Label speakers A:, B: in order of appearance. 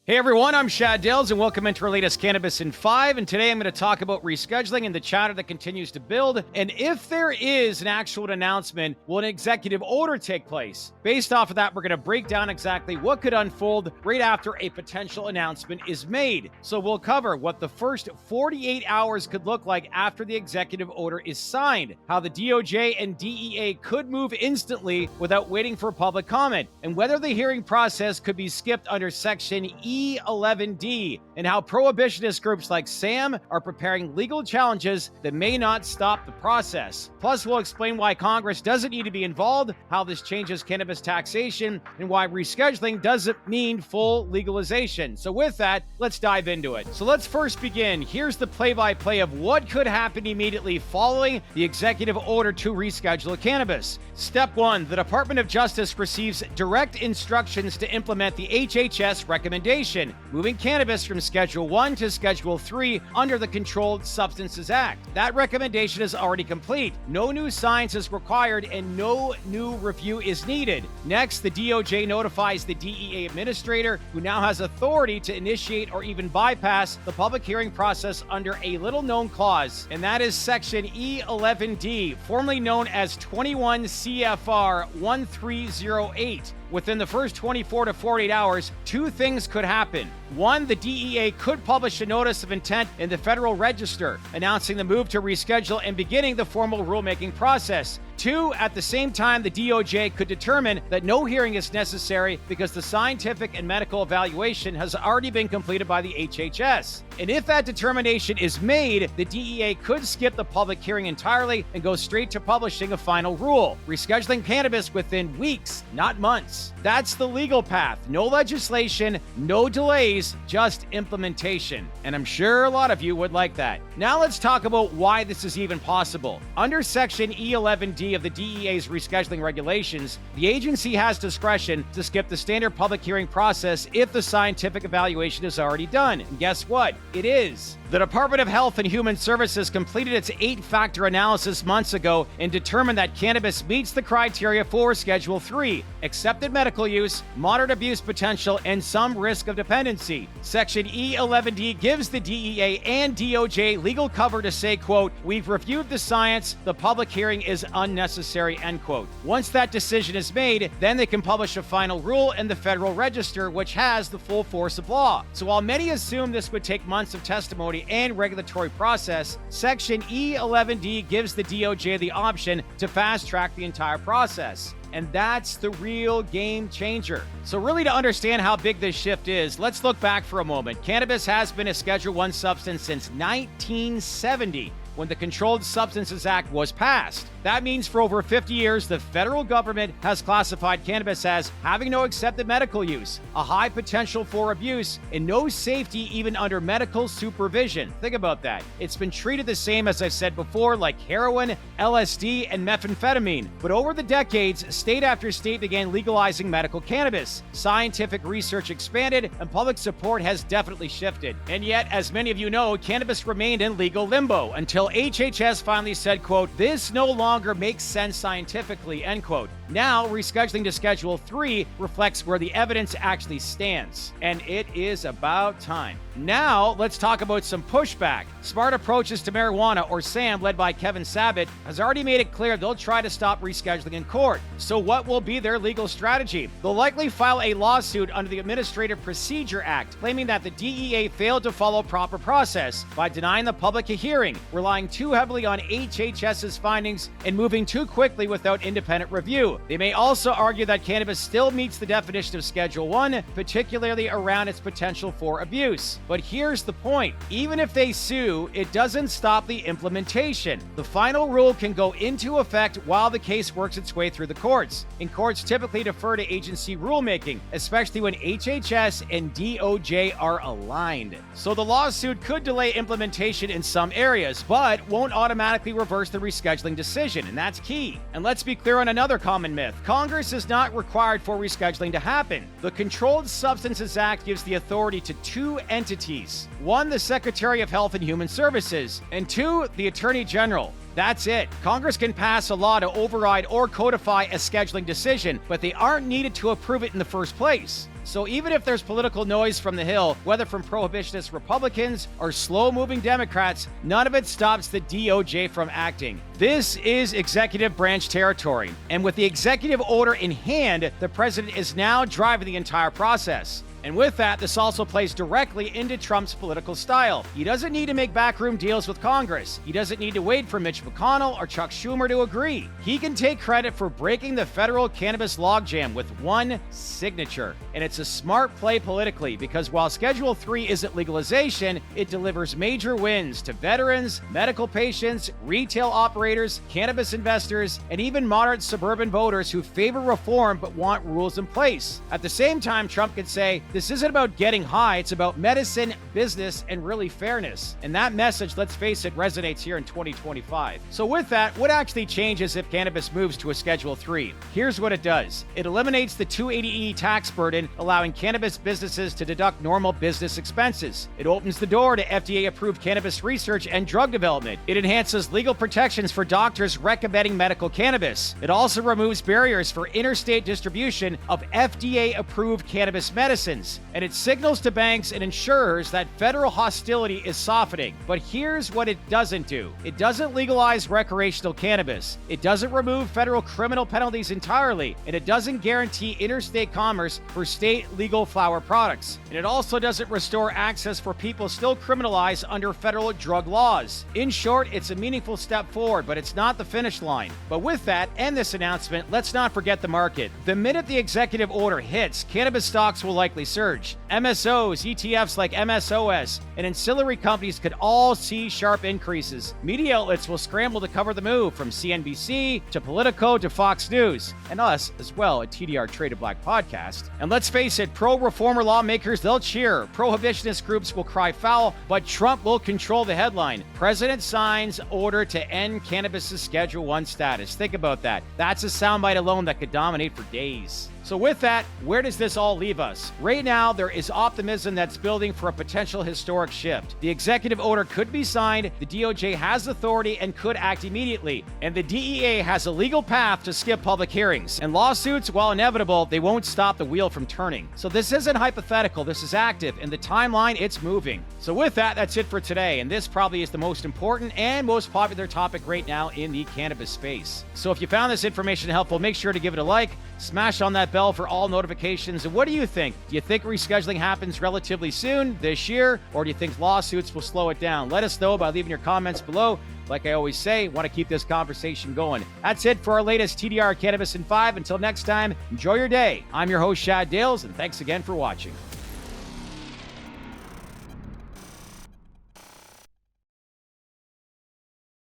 A: Hey everyone, I'm Shad Dills and welcome into our latest Cannabis in 5. And today I'm going to talk about rescheduling and the chatter that continues to build. And if there is an actual announcement, will an executive order take place? Based off of that, we're going to break down exactly what could unfold right after a potential announcement is made. So we'll cover what the first 48 hours could look like after the executive order is signed, how the DOJ and DEA could move instantly without waiting for public comment, and whether the hearing process could be skipped under Section E11D, and how prohibitionist groups like SAM are preparing legal challenges that may not stop the process. Plus, we'll explain why Congress doesn't need to be involved, how this changes cannabis taxation, and why rescheduling doesn't mean full legalization. So with that, let's dive into it. So let's first begin. Here's the play-by-play of what could happen immediately following the executive order to reschedule cannabis. Step 1, the Department of Justice receives direct instructions to implement the HHS recommendation, moving cannabis from Schedule 1 to Schedule 3 under the Controlled Substances Act. That recommendation is already complete. No new science is required and no new review is needed. Next, the DOJ notifies the DEA administrator, who now has authority to initiate or even bypass the public hearing process under a little-known clause, and that is Section E11D, formerly known as 21 CFR 1308. Within the first 24 to 48 hours, two things could happen. One, the DEA could publish a notice of intent in the Federal Register, announcing the move to reschedule and beginning the formal rulemaking process. Two, at the same time, the DOJ could determine that no hearing is necessary because the scientific and medical evaluation has already been completed by the HHS. And if that determination is made, the DEA could skip the public hearing entirely and go straight to publishing a final rule, rescheduling cannabis within weeks, not months. That's the legal path. No legislation, no delays, just implementation. And I'm sure a lot of you would like that. Now let's talk about why this is even possible. Under Section E11D of the DEA's rescheduling regulations, the agency has discretion to skip the standard public hearing process if the scientific evaluation is already done. And guess what? It is. The Department of Health and Human Services completed its 8-factor analysis months ago and determined that cannabis meets the criteria for Schedule 3, accepted medical use, moderate abuse potential, and some risk of dependency. Section E11D gives the DEA and DOJ legal cover to say, quote, "We've reviewed the science, the public hearing is unnecessary," end quote. Once that decision is made, then they can publish a final rule in the Federal Register, which has the full force of law. So while many assume this would take months of testimony and regulatory process, Section E11D gives the DOJ the option to fast-track the entire process. And that's the real game changer. So really, to understand how big this shift is, let's look back for a moment. Cannabis has been a Schedule 1 substance since 1970. When the Controlled Substances Act was passed. That means for over 50 years, the federal government has classified cannabis as having no accepted medical use, a high potential for abuse, and no safety even under medical supervision. Think about that. It's been treated the same, as I've said before, like heroin, LSD, and methamphetamine. But over the decades, state after state began legalizing medical cannabis. Scientific research expanded, and public support has definitely shifted. And yet, as many of you know, cannabis remained in legal limbo until HHS finally said, quote, "This no longer makes sense scientifically," end quote. Now, rescheduling to Schedule 3 reflects where the evidence actually stands. And it is about time. Now, let's talk about some pushback. Smart Approaches to Marijuana, or SAM, led by Kevin Sabet, has already made it clear they'll try to stop rescheduling in court. So what will be their legal strategy? They'll likely file a lawsuit under the Administrative Procedure Act, claiming that the DEA failed to follow proper process by denying the public a hearing, relying too heavily on HHS's findings, and moving too quickly without independent review. They may also argue that cannabis still meets the definition of Schedule 1, particularly around its potential for abuse. But here's the point. Even if they sue, it doesn't stop the implementation. The final rule can go into effect while the case works its way through the courts. And courts typically defer to agency rulemaking, especially when HHS and DOJ are aligned. So the lawsuit could delay implementation in some areas, but won't automatically reverse the rescheduling decision, and that's key. And let's be clear on another common myth. Congress is not required for rescheduling to happen. The Controlled Substances Act gives the authority to two entities. One, the Secretary of Health and Human Services, and two, the Attorney General. That's it. Congress can pass a law to override or codify a scheduling decision, but they aren't needed to approve it in the first place. So even if there's political noise from the Hill, whether from prohibitionist Republicans or slow-moving Democrats, none of it stops the DOJ from acting. This is executive branch territory, and with the executive order in hand, the president is now driving the entire process. And with that, this also plays directly into Trump's political style. He doesn't need to make backroom deals with Congress. He doesn't need to wait for Mitch McConnell or Chuck Schumer to agree. He can take credit for breaking the federal cannabis logjam with one signature. And it's a smart play politically because while Schedule 3 isn't legalization, it delivers major wins to veterans, medical patients, retail operators, cannabis investors, and even moderate suburban voters who favor reform but want rules in place. At the same time, Trump could say, this isn't about getting high, it's about medicine, business, and really fairness. And that message, let's face it, resonates here in 2025. So with that, what actually changes if cannabis moves to a Schedule 3? Here's what it does. It eliminates the 280E tax burden, allowing cannabis businesses to deduct normal business expenses. It opens the door to FDA-approved cannabis research and drug development. It enhances legal protections for doctors recommending medical cannabis. It also removes barriers for interstate distribution of FDA-approved cannabis medicines. And it signals to banks and insurers that federal hostility is softening. But here's what it doesn't do. It doesn't legalize recreational cannabis. It doesn't remove federal criminal penalties entirely. And it doesn't guarantee interstate commerce for state legal flower products. And it also doesn't restore access for people still criminalized under federal drug laws. In short, it's a meaningful step forward, but it's not the finish line. But with that and this announcement, let's not forget the market. The minute the executive order hits, cannabis stocks will likely surge. MSOs, ETFs like MSOS, and ancillary companies could all see sharp increases. Media outlets will scramble to cover the move, from CNBC to Politico to Fox News, and us as well at TDR Traded Black Podcast. And let's face it, pro-reformer lawmakers, they'll cheer. Prohibitionist groups will cry foul, but Trump will control the headline. President signs order to end cannabis' Schedule 1 status. Think about that. That's a soundbite alone that could dominate for days. So with that, where does this all leave us? Right now, there is optimism that's building for a potential historic shift. The executive order could be signed, the DOJ has authority and could act immediately, and the DEA has a legal path to skip public hearings. And lawsuits, while inevitable, they won't stop the wheel from turning. So this isn't hypothetical, this is active, and the timeline, it's moving. So with that, that's it for today, and this probably is the most important and most popular topic right now in the cannabis space. So if you found this information helpful, make sure to give it a like, smash on that bell for all notifications. And what do you think? Do you think rescheduling happens relatively soon this year, or do you think lawsuits will slow it down? Let us know by leaving your comments below. Like I always say, want to keep this conversation going. That's it for our latest TDR Cannabis in 5. Until next time, enjoy your day. I'm your host, Shad Dales, and thanks again for watching.